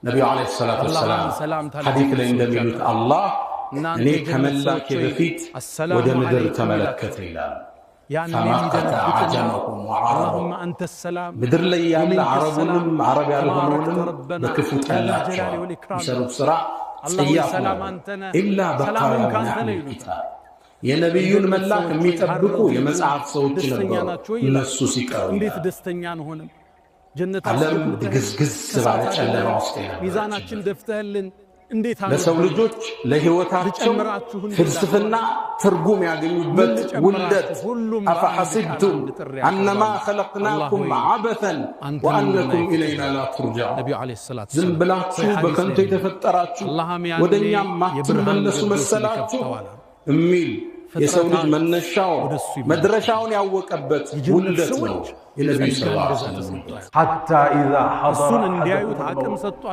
ነብዩ አለይሂ ሰላቱ ወሰላም ሐዲስ ላይ እንደሚሉት አላህ እኔ ከመላኬ በፊት ወደ ምድር ተመለከተ ይላል። ፈመቀተ አጀመሁም ወዐረበሁም ምድር ላይ ያለ አረቡንም አረብ ያልሆነውንም በክፉ ጠላቸው። የሚሰሩት ሥራ ጸያፍ ነው። ኢላ በቃያ ሚን አህሊል ኪታብ የነቢዩን መላክ የሚጠብቁ የመጽሐፍ ሰዎች ነበሩ። እነሱ ሲቀሩ እንዴት ደስተኛ አንሆንም? ዓለም ድግዝግዝ ባለ ጨለማ ውስጥ ሚዛናችን ደፍተህልን እንዴት ለሰው ልጆች ለሕይወታቸው ፍልስፍና ትርጉም ያገኙበት ውልደት አፈሐሲብቱም አነማ ኸለቅናኩም ዐበተን ወአነኩም ኢለይና ላ ቱርጀዑን ዝም ብላችሁ በከንቱ የተፈጠራችሁ ወደኛም ማትመለሱ መሰላችሁ የሚል የሰው ልጅ መነሻው መድረሻውን ያወቀበት ውልደት ነው የነብዩ ሰለላሁ ዐለይሂ ወሰለም። ሐታ ኢዛ ሐደረ እሱን እንዲያዩት አቅም ሰጥቷል።